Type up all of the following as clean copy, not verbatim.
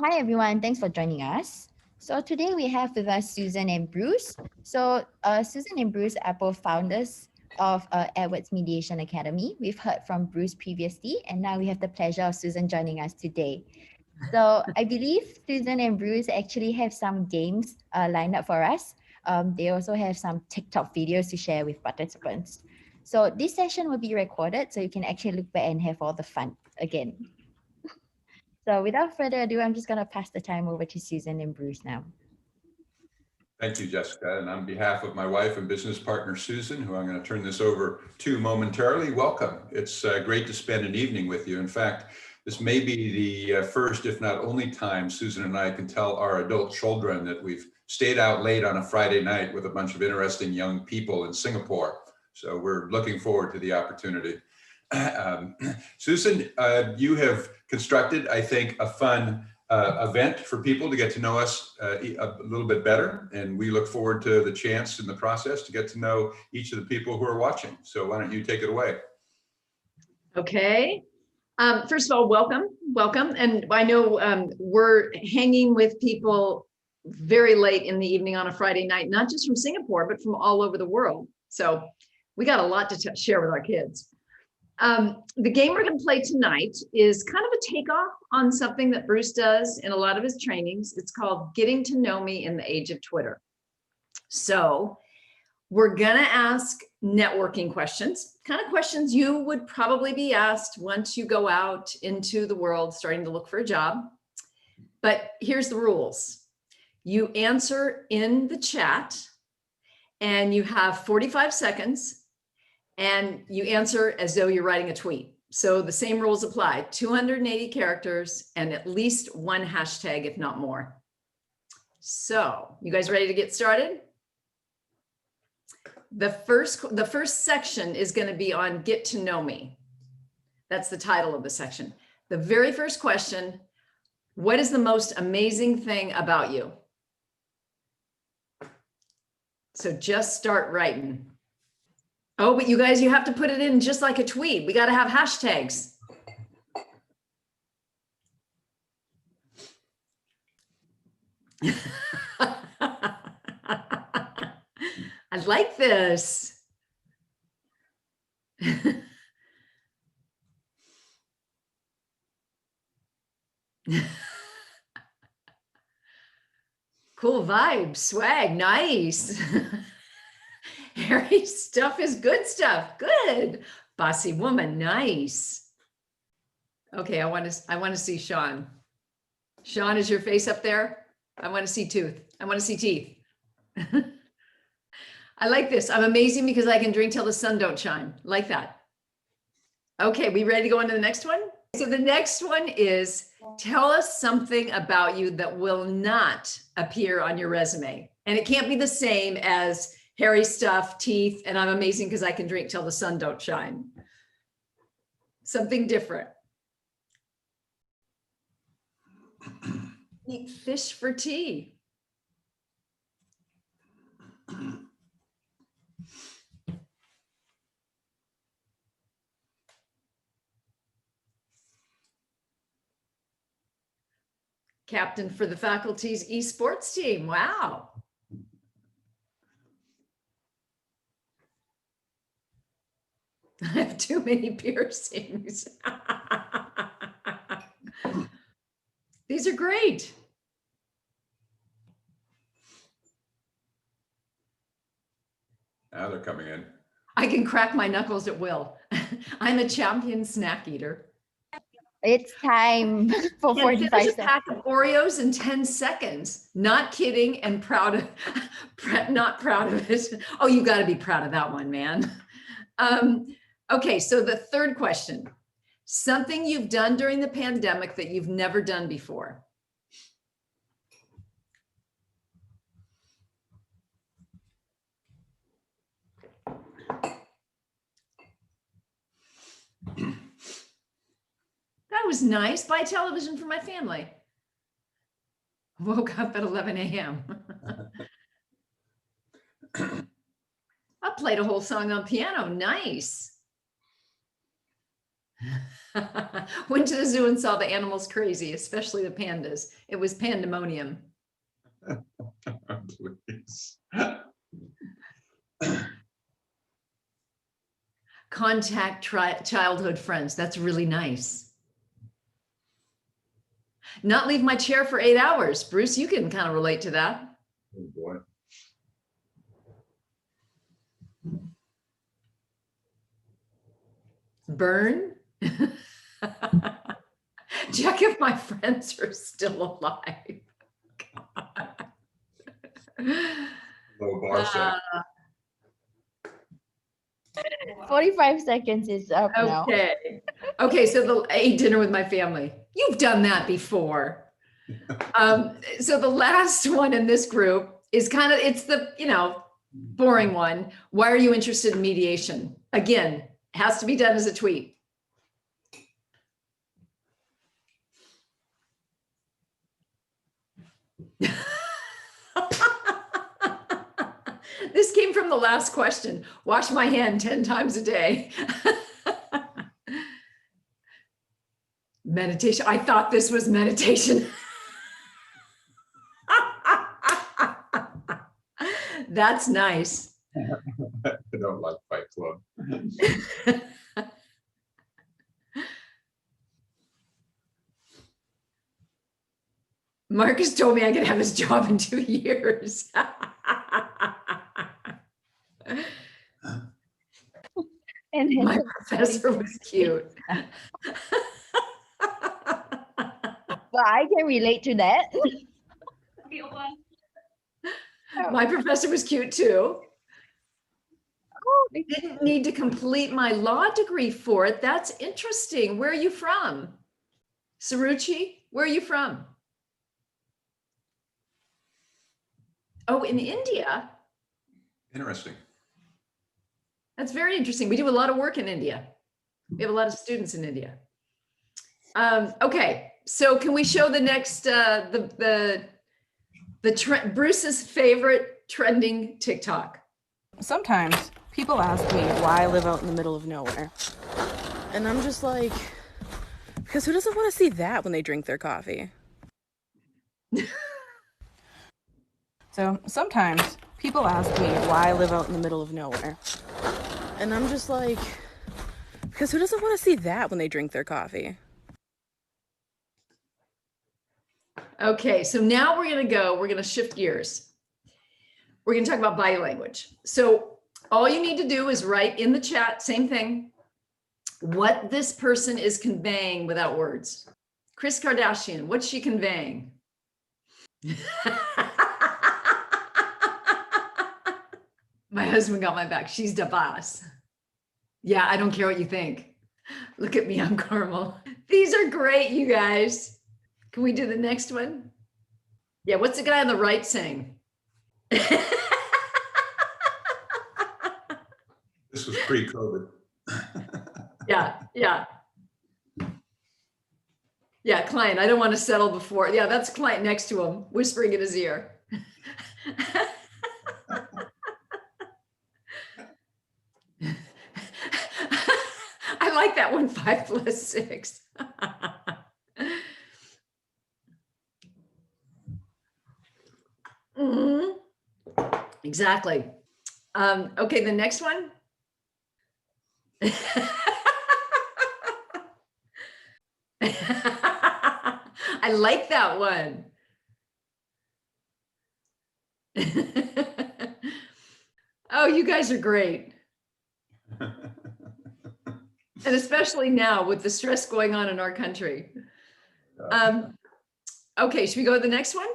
Hi, everyone. Thanks for joining us. So today we have with us Susan and Bruce. So Susan and Bruce are both founders of Edwards Mediation Academy. We've heard from Bruce previously, and now we have the pleasure of Susan joining us today. So I believe Susan and Bruce actually have some games lined up for us. They also have some TikTok videos to share with participants. So this session will be recorded, so you can actually look back and have all the fun again. So without further ado, I'm just going to pass the time over to Susan and Bruce now. Thank you, Jessica. And on behalf of my wife and business partner, Susan, who I'm going to turn this over to momentarily, welcome. It's great to spend an evening with you. In fact, this may be the first, if not only time, Susan and I can tell our adult children that we've stayed out late on a Friday night with a bunch of interesting young people in Singapore. So we're looking forward to the opportunity. Susan, you have constructed, I think, a fun event for people to get to know us a little bit better. And we look forward to the chance in the process to get to know each of the people who are watching. So why don't you take it away? Okay. First of all, welcome. And I know we're hanging with people very late in the evening on a Friday night, not just from Singapore, but from all over the world. So we got a lot to share with our kids. The game we're going to play tonight is kind of a takeoff on something that Bruce does in a lot of his trainings. It's called Getting to Know Me in the Age of Twitter. So we're going to ask networking questions, kind of questions you would probably be asked once you go out into the world starting to look for a job. But here's the rules. You answer in the chat and you have 45 seconds. And you answer as though you're writing a tweet. So the same rules apply, 280 characters and at least one hashtag, if not more. So you guys ready to get started? The first section is going to be on Get to Know Me. That's the title of the section. The very first question, what is the most amazing thing about you? So just start writing. Oh, but you guys, you have to put it in just like a tweet. We got to have hashtags. I like this. Cool vibe, swag, nice. Harry stuff is good stuff. Good. Bossy woman. Nice. Okay. I want to see Sean. Sean, is your face up there? I want to see tooth. I want to see teeth. I like this. I'm amazing because I can drink till the sun don't shine. Like that. Okay. We ready to go on to the next one? So the next one is tell us something about you that will not appear on your resume. And it can't be the same as hairy stuff, teeth, and I'm amazing because I can drink till the sun don't shine. Something different. Eat fish for tea. Captain for the faculty's esports team. Wow. I have too many piercings. These are great. Now they're coming in. I can crack my knuckles at will. I'm a champion snack eater. It's time for 45 Finish a seconds. pack of Oreos in 10 seconds. Not kidding and proud of, not proud of it. Oh, you got to be proud of that one, man. Okay, so the third question, something you've done during the pandemic that you've never done before. That was nice. Buy television for my family. Woke up at 11 a.m. I played a whole song on piano. Nice. Went to the zoo and saw the animals crazy, especially the pandas. It was pandemonium. Please. Contact childhood friends. That's really nice. Not leave my chair for 8 hours. Bruce, you can kind of relate to that. Oh boy. Burn. Check if my friends are still alive. Low bar set. 45 seconds is up now. Okay. Okay, so I ate dinner with my family. You've done that before. So the last one in this group is kind of, it's the, boring one. Why are you interested in mediation? Again, has to be done as a tweet. This came from the last question. Wash my hand 10 times a day. Meditation. I thought this was meditation. That's nice. I don't like Fight Club. Marcus told me I could have his job in 2 years. And My professor was cute. Well, I can relate to that. My professor was cute too. Oh, I didn't need to complete my law degree for it. That's interesting. Where are you from? Saruchi, where are you from? Oh, in India. Interesting. That's very interesting. We do a lot of work in India. We have a lot of students in India. Okay, so can we show the next, Bruce's favorite trending TikTok? Sometimes people ask me why I live out in the middle of nowhere. And I'm just like, because who doesn't want to see that when they drink their coffee? So sometimes people ask me why I live out in the middle of nowhere. And I'm just like, because who doesn't want to see that when they drink their coffee? Okay, so now we're going to shift gears. We're going to talk about body language. So all you need to do is write in the chat, same thing, what this person is conveying without words. Kris Kardashian, what's she conveying? My husband got my back. She's the boss. Yeah, I don't care what you think. Look at me, I'm caramel. These are great, you guys. Can we do the next one? Yeah, what's the guy on the right saying? This was pre-COVID. Yeah. Yeah, client, I don't want to settle before. Yeah, that's client next to him, whispering in his ear. I like that one, 5 + 6. Mhm. Exactly. Okay, the next one. I like that one. Oh, you guys are great. And especially now with the stress going on in our country. Okay, should we go to the next one?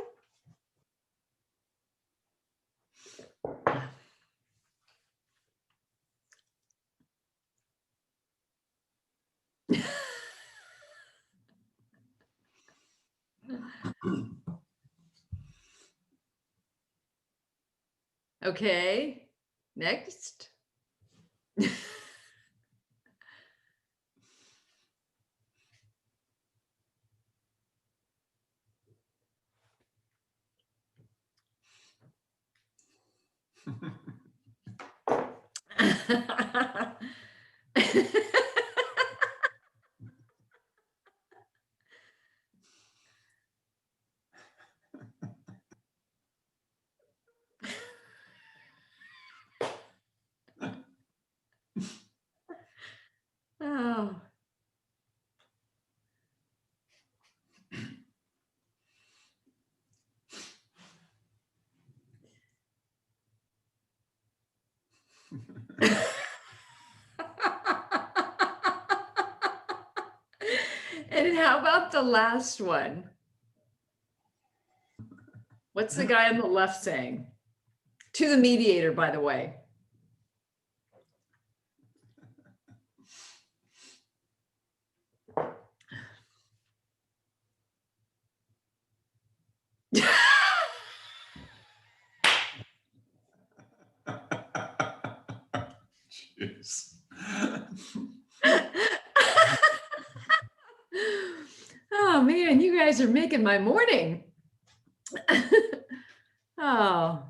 Okay, next. And how about the last one? What's the guy on the left saying? To the mediator, by the way. Jeez. Oh man, you guys are making my morning. Oh.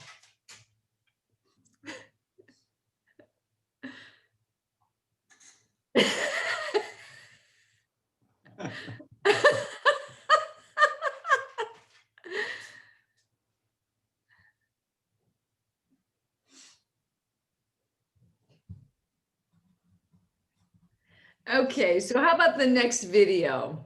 Okay, so how about the next video?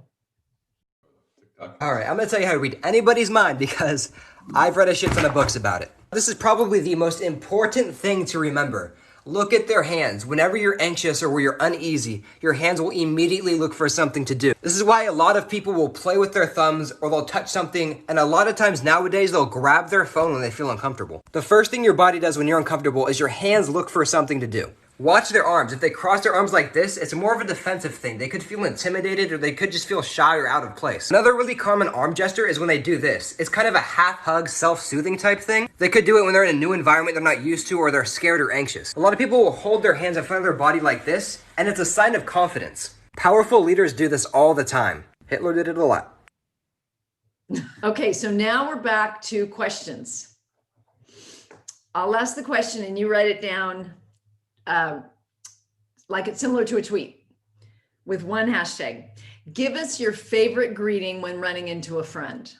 All right, I'm gonna tell you how to read anybody's mind because I've read a shit ton of books about it. This is probably the most important thing to remember. Look at their hands. Whenever you're anxious or where you're uneasy, your hands will immediately look for something to do. This is why a lot of people will play with their thumbs or they'll touch something, and a lot of times nowadays they'll grab their phone when they feel uncomfortable. The first thing your body does when you're uncomfortable is your hands look for something to do. Watch their arms. If they cross their arms like this, it's more of a defensive thing. They could feel intimidated or they could just feel shy or out of place. Another really common arm gesture is when they do this. It's kind of a half hug, self-soothing type thing. They could do it when they're in a new environment they're not used to or they're scared or anxious. A lot of people will hold their hands in front of their body like this, and it's a sign of confidence. Powerful leaders do this all the time. Hitler did it a lot. Okay, so now we're back to questions. I'll ask the question and you write it down like it's similar to a tweet with one hashtag. Give us your favorite greeting when running into a friend.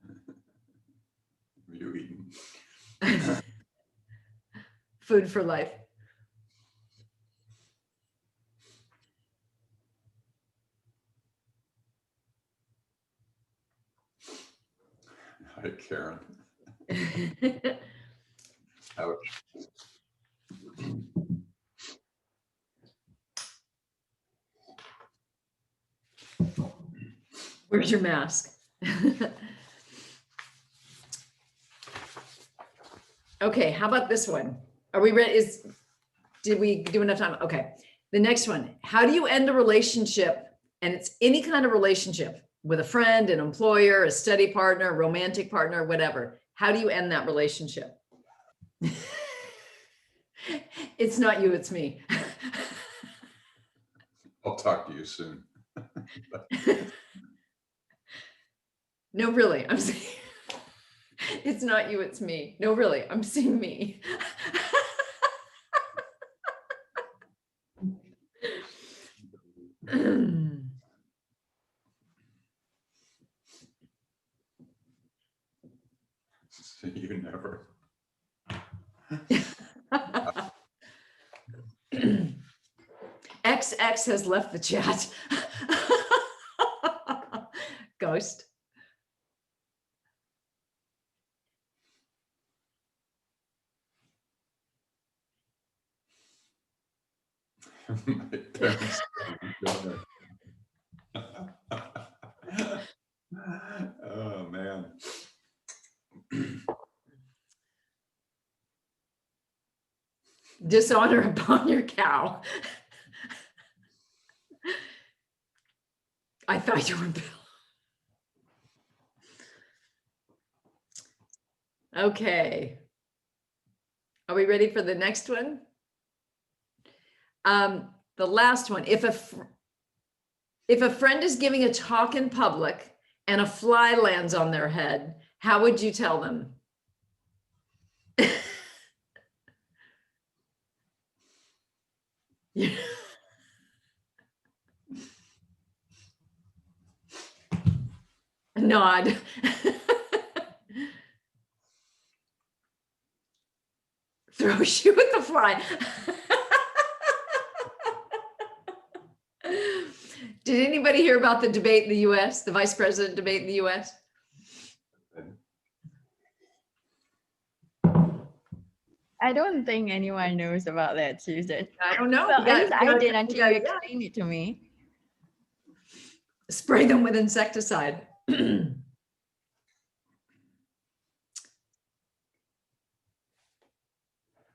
Have you eaten? Food for life. Hi, Karen. Ouch. Where's your mask? Okay, how about this one? Are we ready? Did we do enough time? Okay. The next one. How do you end a relationship? And it's any kind of relationship with a friend, an employer, a study partner, a romantic partner, whatever. How do you end that relationship? It's not you, it's me. I'll talk to you soon. No, really, I'm saying it's not you, it's me. No, really, I'm saying me. You never. XX has left the chat. Ghost. My parents. Oh man. Dishonor upon your cow. I thought you were Bill. Okay. Are we ready for the next one? The last one. If a friend is giving a talk in public and a fly lands on their head, how would you tell them? A nod. Throw a shoe at the fly. Did anybody hear about the debate in the US, the vice president debate in the US? I don't think anyone knows about that, Susan. I don't know. Well, You at least got- you I got- did you until got- you yeah. explained it to me. Spray them with insecticide.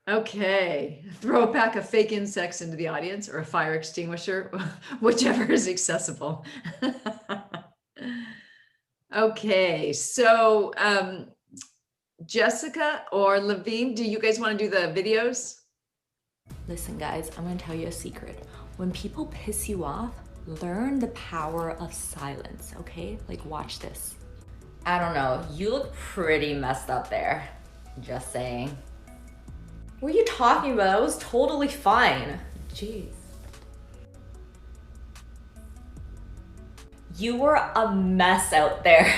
Okay, throw a pack of fake insects into the audience or a fire extinguisher, whichever is accessible. Okay, so Jessica or Levine, do you guys want to do the videos? Listen, guys, I'm gonna tell you a secret. When people piss you off, learn the power of silence, okay? Like, watch this. I don't know, you look pretty messed up there. Just saying. What are you talking about? I was totally fine. Jeez. You were a mess out there.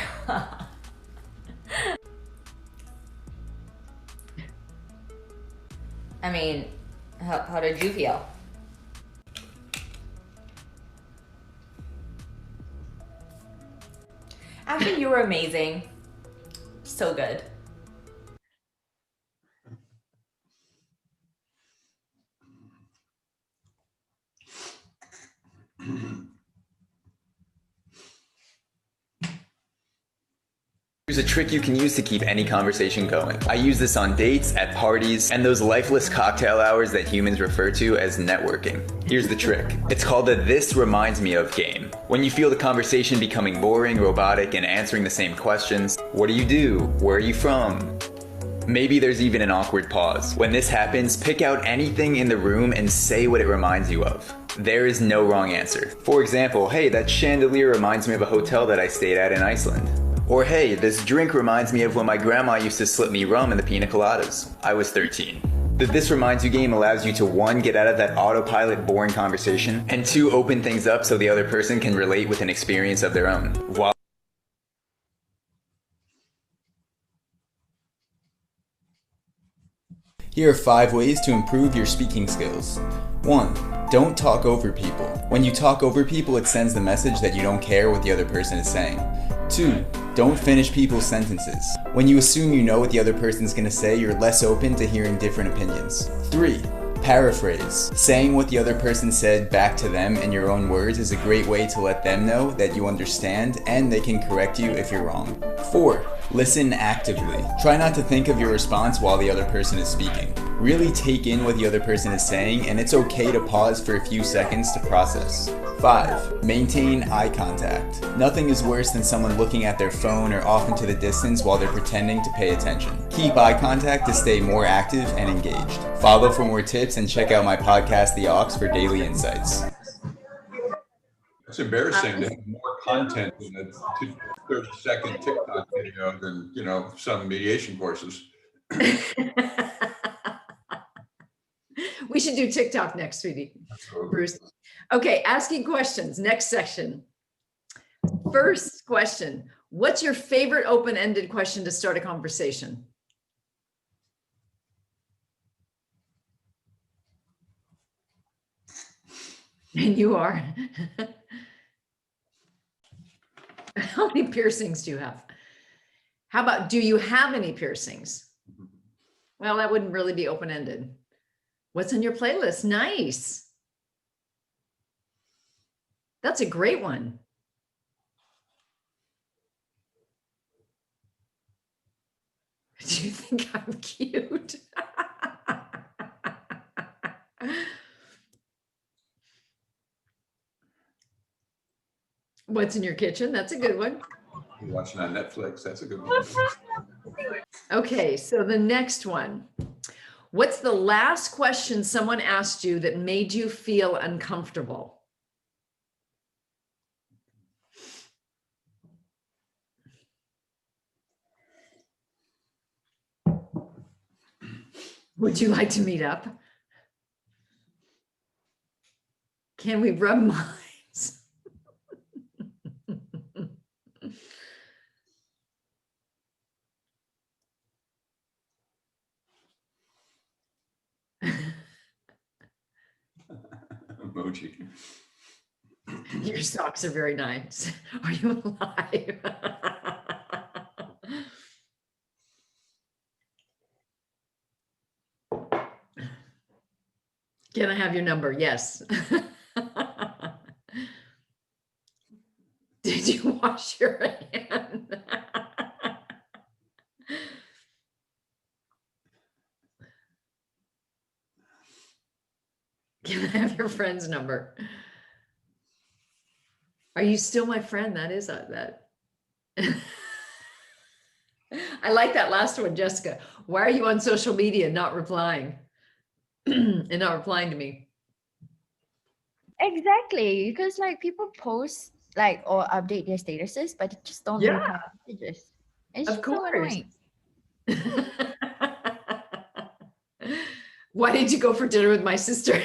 I mean, how did you feel? Actually, you were amazing. So good. Here's a trick you can use to keep any conversation going. I use this on dates, at parties, and those lifeless cocktail hours that humans refer to as networking. Here's the trick. It's called the "this reminds me of" game. When you feel the conversation becoming boring, robotic, and answering the same questions, what do you do? Where are you from? Maybe there's even an awkward pause. When this happens, pick out anything in the room and say what it reminds you of. There is no wrong answer. For example, hey, that chandelier reminds me of a hotel that I stayed at in Iceland. Or hey, this drink reminds me of when my grandma used to slip me rum in the pina coladas. I was 13. The "this reminds you" game allows you to 1, get out of that autopilot boring conversation, and 2, open things up so the other person can relate with an experience of their own. Here are 5 ways to improve your speaking skills. 1. Don't talk over people. When you talk over people, it sends the message that you don't care what the other person is saying. 2. Don't finish people's sentences. When you assume you know what the other person's gonna say, you're less open to hearing different opinions. 3. Paraphrase. Saying what the other person said back to them in your own words is a great way to let them know that you understand and they can correct you if you're wrong. 4. Listen actively. Try not to think of your response while the other person is speaking. Really take in what the other person is saying, and it's okay to pause for a few seconds to process. 5. Maintain eye contact. Nothing is worse than someone looking at their phone or off into the distance while they're pretending to pay attention. Keep eye contact to stay more active and engaged. Follow for more tips and check out my podcast, The Aux, for daily insights. It's embarrassing to have more content in a 30-second TikTok video than, some mediation courses. We should do TikTok next, sweetie. Bruce. Okay, asking questions, next section. First question, what's your favorite open-ended question to start a conversation? And you are. How many piercings do you have? How about, do you have any piercings? Well, that wouldn't really be open-ended. What's on your playlist? Nice. That's a great one. Do you think I'm cute? What's in your kitchen? That's a good one. You're watching on Netflix. That's a good one. Okay, so the next one. What's the last question someone asked you that made you feel uncomfortable? Would you like to meet up? Can we rub minds? Emoji. Your socks are very nice. Are you alive? Can I have your number? Yes. Did you wash your hand? Can I have your friend's number? Are you still my friend? That is that. I like that last one, Jessica. Why are you on social media not replying and not replying to me? Exactly, because like people post like or update their statuses, but they just don't Yeah. reply messages. It's Of just so course. annoying. Why did you go for dinner with my sister?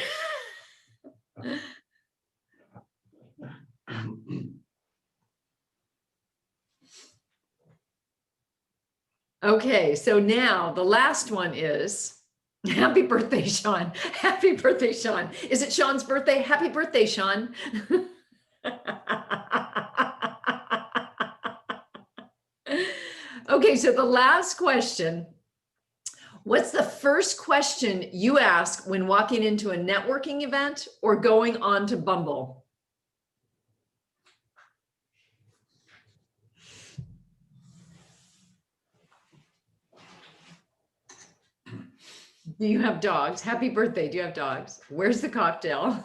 Okay, so now the last one is happy birthday, Sean. Happy birthday, Sean. Is it Sean's birthday? Happy birthday, Sean. Okay, so the last question. What's the first question you ask when walking into a networking event or going on to Bumble? Do you have dogs? Happy birthday. Do you have dogs? Where's the cocktail?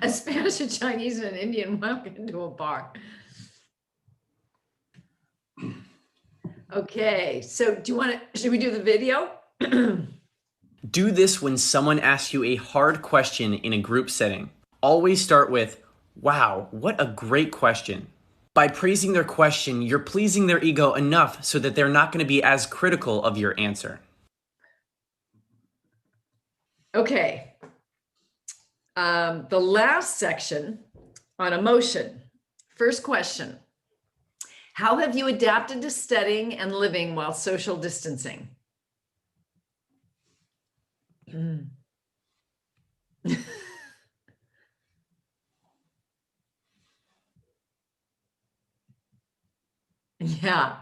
A Spanish, a Chinese, and an Indian walk into a bar. Okay, so do you want to, should we do the video? Do this when someone asks you a hard question in a group setting. Always start with, wow, what a great question. By praising their question, you're pleasing their ego enough so that they're not going to be as critical of your answer. Okay. The last section on emotion. First question. How have you adapted to studying and living while social distancing? Yeah.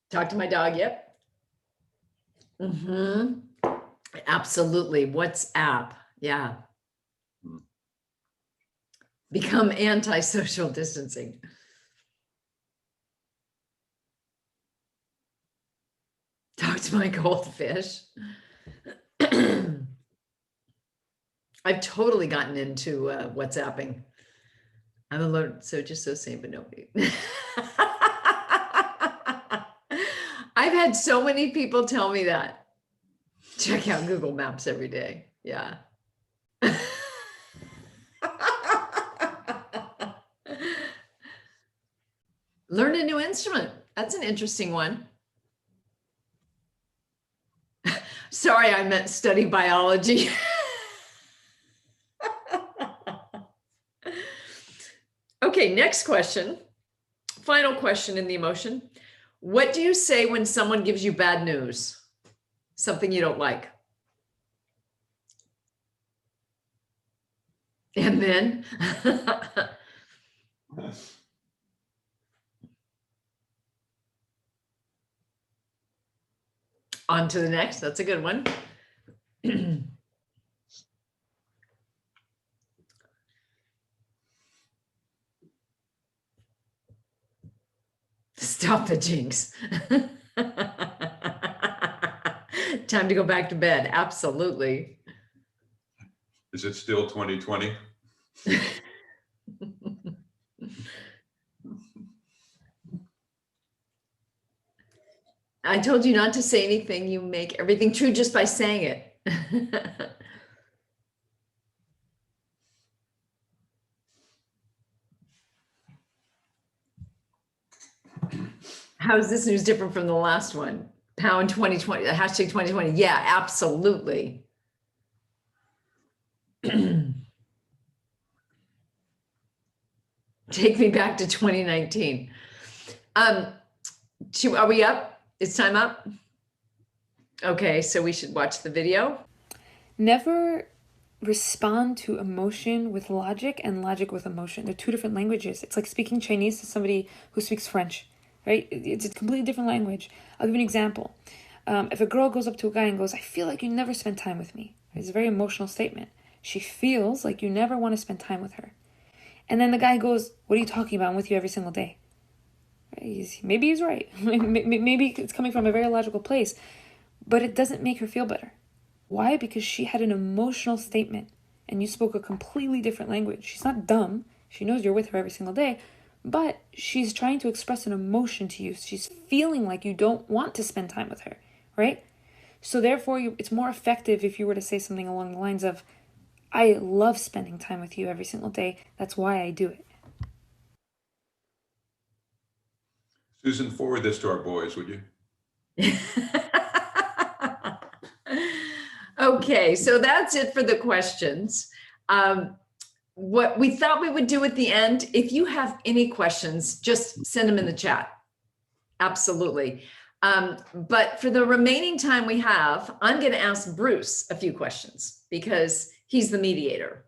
Talk to my dog. Yep. Absolutely. WhatsApp. Yeah. Become anti-social distancing. Talk to my goldfish. I've totally gotten into WhatsApping. I'm alone, so just so same, but nobody. I've had so many people tell me that. Check out Google Maps every day. Yeah. Learn a new instrument. That's an interesting one. Sorry, I meant study biology. Okay, next question. Final question in the emotion. What do you say when someone gives you bad news? Something you don't like. And then on to the next. That's a good one. Stop the jinx. Time to go back to bed. Absolutely. Is it still 2020? I told you not to say anything. You make everything true just by saying it. How is this news different from the last one? Pound 2020, the hashtag 2020. Yeah, absolutely. Take me back to 2019. Are we up? Is time up? Okay, so we should watch the video. Never respond to emotion with logic and logic with emotion. They're two different languages. It's like speaking Chinese to somebody who speaks French, right? It's a completely different language. I'll give you an example. If a girl goes up to a guy and goes, I feel like you never spend time with me. It's a very emotional statement. She feels like you never want to spend time with her. And then the guy goes, what are you talking about? I'm with you every single day. Maybe he's right. Maybe it's coming from a very logical place, but it doesn't make her feel better. Why? Because she had an emotional statement and you spoke a completely different language. She's not dumb. She knows you're with her every single day, but she's trying to express an emotion to you. She's feeling like you don't want to spend time with her, right? So therefore, it's more effective if you were to say something along the lines of, I love spending time with you every single day. That's why I do it. Susan, forward this to our boys, would you? Okay, so that's it for the questions. What we thought we would do at the end, if you have any questions, just send them in the chat. Absolutely. But for the remaining time we have, I'm going to ask Bruce a few questions because he's the mediator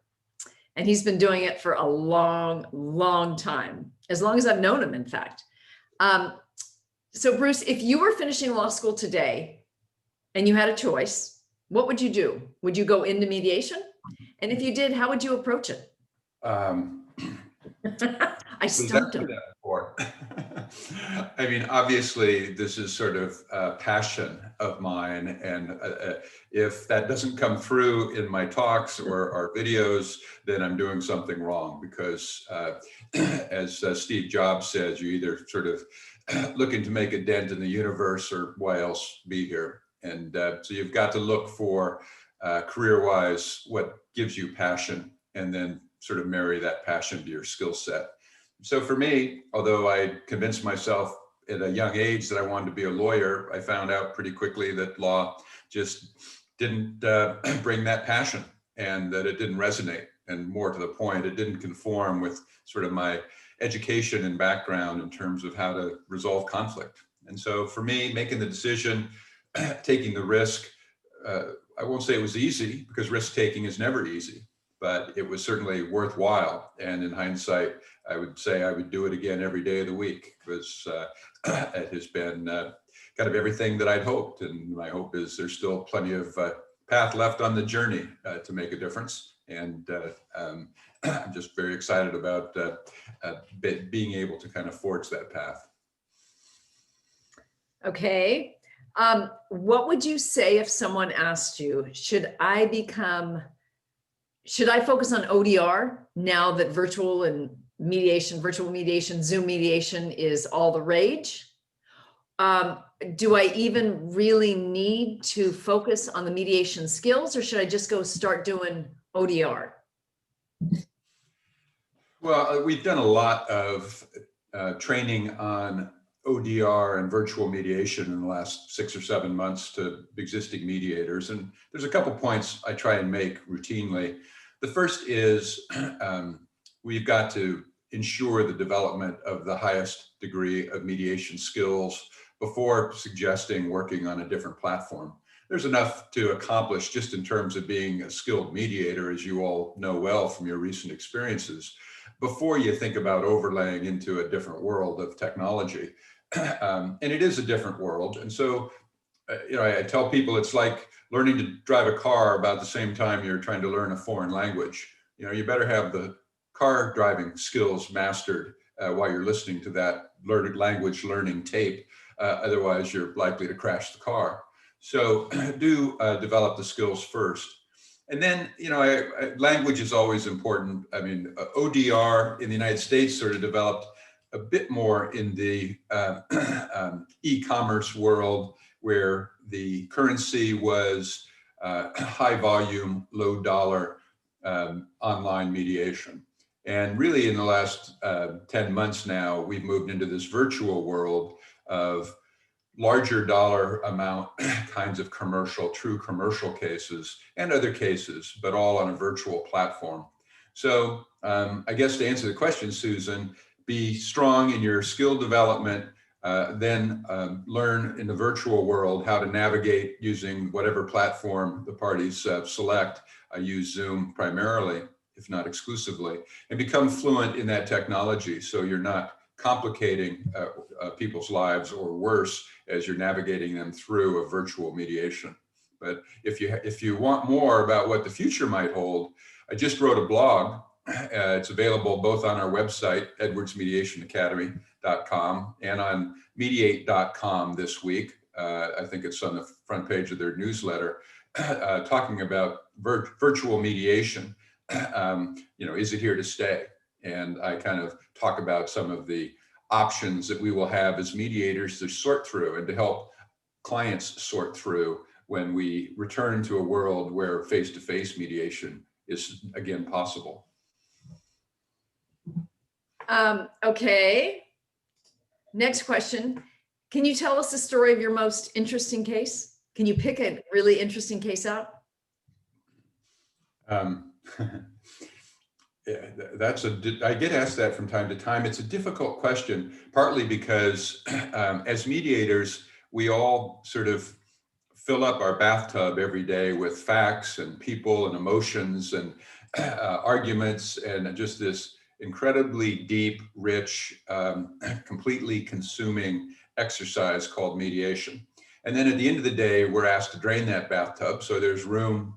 and he's been doing it for a long, long time, as long as I've known him, in fact. So Bruce, if you were finishing law school today and you had a choice, what would you do? Would you go into mediation? And if you did, how would you approach it? I stumped him. I mean, obviously, this is sort of a passion of mine. And if that doesn't come through in my talks or our videos, then I'm doing something wrong. Because as Steve Jobs says, you either sort of looking to make a dent in the universe or why else be here. And so you've got to look for career-wise what gives you passion and then sort of marry that passion to your skill set. So for me, although I convinced myself at a young age that I wanted to be a lawyer, I found out pretty quickly that law just didn't bring that passion and that it didn't resonate. And more to the point, it didn't conform with sort of my education and background in terms of how to resolve conflict. And so for me, making the decision, taking the risk, I won't say it was easy because risk taking is never easy, but it was certainly worthwhile. And in hindsight, I would say I would do it again every day of the week because it has been kind of everything that I'd hoped. And my hope is there's still plenty of path left on the journey to make a difference. And I'm just very excited about being able to kind of forge that path. Okay. What would you say if someone asked you, should I focus on ODR now that virtual mediation, Zoom mediation is all the rage? Do I even really need to focus on the mediation skills or should I just go start doing ODR? Well, we've done a lot of training on ODR and virtual mediation in the last 6 or 7 months to existing mediators. And there's a couple points I try and make routinely. The first is we've got to ensure the development of the highest degree of mediation skills before suggesting working on a different platform. There's enough to accomplish just in terms of being a skilled mediator, as you all know well from your recent experiences, before you think about overlaying into a different world of technology. And it is a different world. And so, I tell people it's like learning to drive a car about the same time you're trying to learn a foreign language. You better have the car driving skills mastered while you're listening to that language learning tape. Otherwise, you're likely to crash the car. So do develop the skills first. And then, language is always important. I mean, ODR in the United States sort of developed a bit more in the e-commerce world where the currency was high volume, low dollar online mediation. And really in the last 10 months now, we've moved into this virtual world of larger dollar amount kinds of true commercial cases and other cases, but all on a virtual platform. So I guess to answer the question, Susan, be strong in your skill development, then learn in the virtual world how to navigate using whatever platform the parties select. I use Zoom primarily, if not exclusively, and become fluent in that technology so you're not complicating people's lives, or worse, as you're navigating them through a virtual mediation. But if you want more about what the future might hold, I just wrote a blog. It's available both on our website, edwardsmediationacademy.com, and on mediate.com this week. I think it's on the front page of their newsletter, talking about virtual mediation. Is it here to stay? And I kind of talk about some of the options that we will have as mediators to sort through and to help clients sort through when we return to a world where face-to-face mediation is again possible. Okay. Next question. Can you tell us the story of your most interesting case? Can you pick a really interesting case out? Yeah, I get asked that from time to time. It's a difficult question, partly because as mediators, we all sort of fill up our bathtub every day with facts and people and emotions and arguments, and just this incredibly deep, rich, completely consuming exercise called mediation. And then at the end of the day, we're asked to drain that bathtub so there's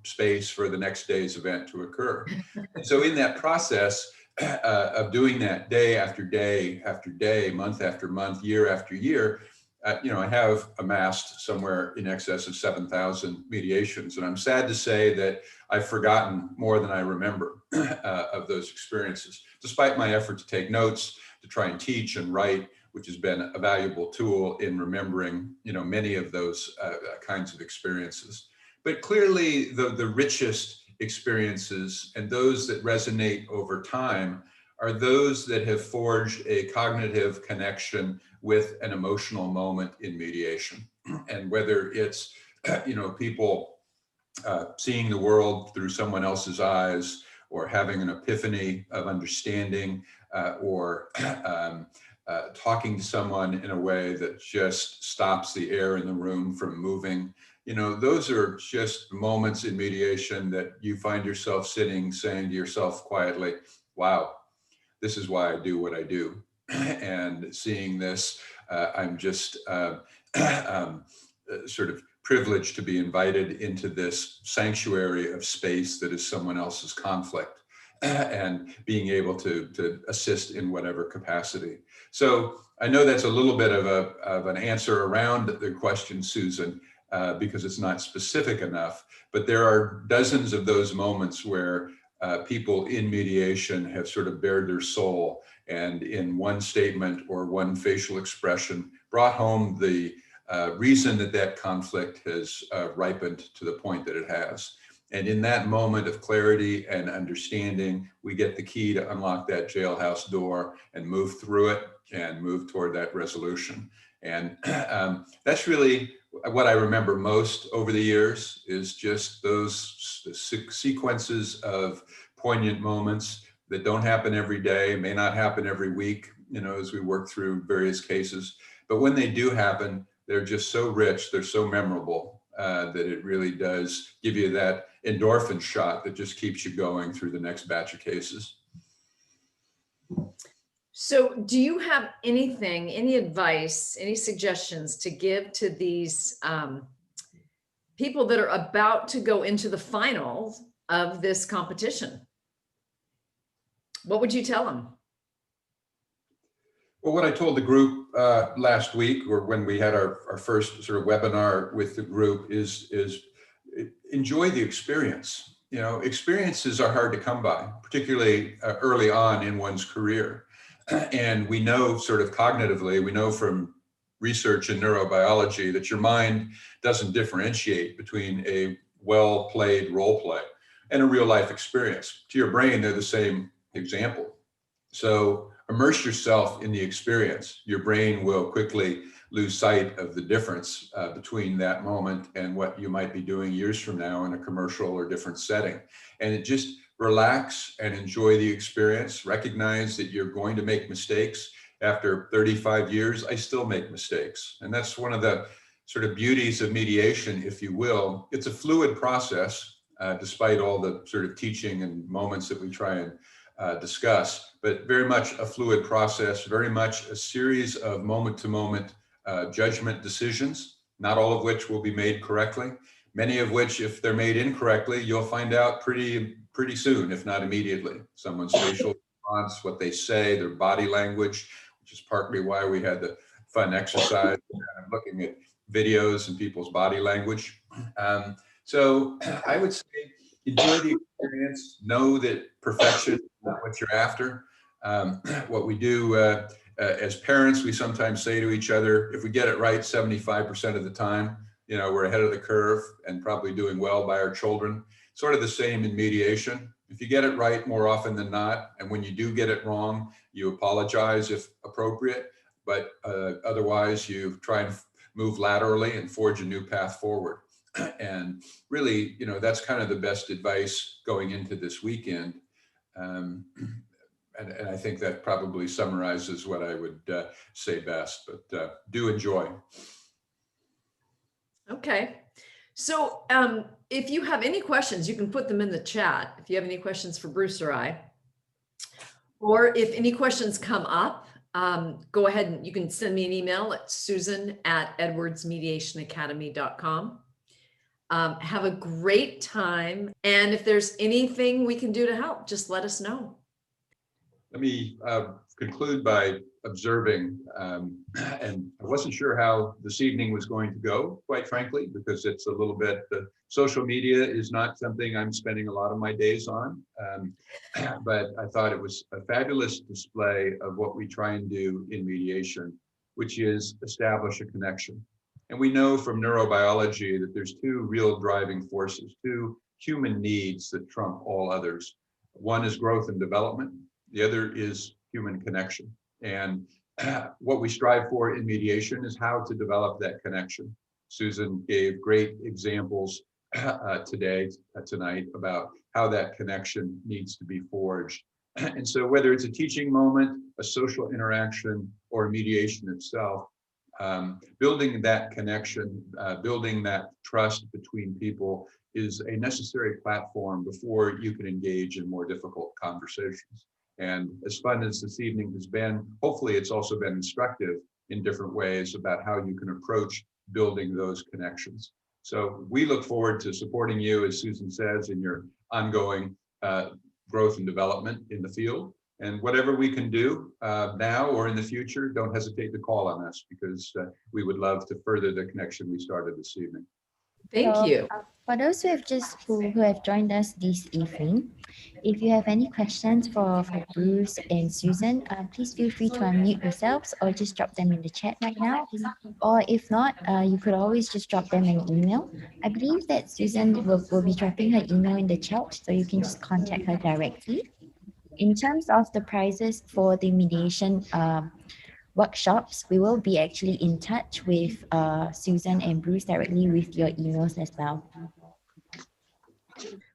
space for the next day's event to occur. And so in that process of doing that day after day after day, month after month, year after year, I have amassed somewhere in excess of 7,000 mediations. And I'm sad to say that I've forgotten more than I remember of those experiences, despite my effort to take notes, to try and teach and write, which has been a valuable tool in remembering, many of those kinds of experiences. But clearly the richest experiences and those that resonate over time are those that have forged a cognitive connection with an emotional moment in mediation. And whether it's, people seeing the world through someone else's eyes, or having an epiphany of understanding, or talking to someone in a way that just stops the air in the room from moving. Those are just moments in mediation that you find yourself sitting, saying to yourself quietly, wow, this is why I do what I do. And seeing this, I'm just sort of privileged to be invited into this sanctuary of space that is someone else's conflict, and being able to assist in whatever capacity. So I know that's a little bit of an answer around the question, Susan, because it's not specific enough, but there are dozens of those moments where people in mediation have sort of bared their soul, and in one statement or one facial expression brought home the reason that conflict has ripened to the point that it has. And in that moment of clarity and understanding, we get the key to unlock that jailhouse door and move through it and move toward that resolution. And that's really what I remember most over the years, is just those sequences of poignant moments that don't happen every day, may not happen every week, as we work through various cases. But when they do happen, they're just so rich, they're so memorable, that it really does give you that endorphin shot that just keeps you going through the next batch of cases. So do you have any advice, any suggestions to give to these people that are about to go into the finals of this competition? What would you tell them? Well, what I told the group last week, or when we had our first sort of webinar with the group, is enjoy the experience. Experiences are hard to come by, particularly early on in one's career. And we know sort of cognitively, we know from research in neurobiology that your mind doesn't differentiate between a well-played role play and a real life experience. To your brain, they're the same example. So immerse yourself in the experience. Your brain will quickly lose sight of the difference between that moment and what you might be doing years from now in a commercial or different setting. And it just relax and enjoy the experience. Recognize that you're going to make mistakes. After 35 years, I still make mistakes. And that's one of the sort of beauties of mediation, if you will. It's a fluid process, despite all the sort of teaching and moments that we try and discuss, but very much a fluid process, very much a series of moment-to-moment judgment decisions, not all of which will be made correctly, many of which, if they're made incorrectly, you'll find out pretty soon, if not immediately. Someone's facial response, what they say, their body language, which is partly why we had the fun exercise, looking at videos and people's body language. So I would say enjoy the experience, know that perfection is not what you're after. What we do as parents, we sometimes say to each other, if we get it right 75% of the time, you know, we're ahead of the curve and probably doing well by our children. Sort of the same in mediation. If you get it right more often than not, and when you do get it wrong, you apologize if appropriate, but otherwise you try and move laterally and forge a new path forward. And really, you know, that's kind of the best advice going into this weekend. And I think that probably summarizes what I would say best, but do enjoy. Okay. So if you have any questions, you can put them in the chat. If you have any questions for Bruce or I, or if any questions come up, go ahead and you can send me an email at susan@edwardsmediationacademy.com. Have a great time. And if there's anything we can do to help, just let us know. Let me conclude by observing, and I wasn't sure how this evening was going to go, quite frankly, because it's a little bit, social media is not something I'm spending a lot of my days on, but I thought it was a fabulous display of what we try and do in mediation, which is establish a connection. And we know from neurobiology that there's two real driving forces, two human needs that trump all others. One is growth and development. The other is human connection. And what we strive for in mediation is how to develop that connection. Susan gave great examples tonight about how that connection needs to be forged. And so whether it's a teaching moment, a social interaction, or mediation itself, building that connection, building that trust between people is a necessary platform before you can engage in more difficult conversations. And as fun as this evening has been, hopefully it's also been instructive in different ways about how you can approach building those connections. So we look forward to supporting you, as Susan says, in your ongoing growth and development in the field. And whatever we can do now or in the future, don't hesitate to call on us, because we would love to further the connection we started this evening. Thank you. For those who have joined us this evening, if you have any questions for Bruce and Susan, please feel free to unmute yourselves or just drop them in the chat right now. Or if not, you could always just drop them an email. I believe that Susan will be dropping her email in the chat, so you can just contact her directly. In terms of the prizes for the mediation workshops, we will be actually in touch with Susan and Bruce directly with your emails as well.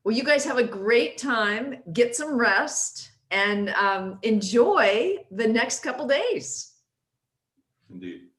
Well, you guys have a great time, get some rest, and enjoy the next couple days. Indeed.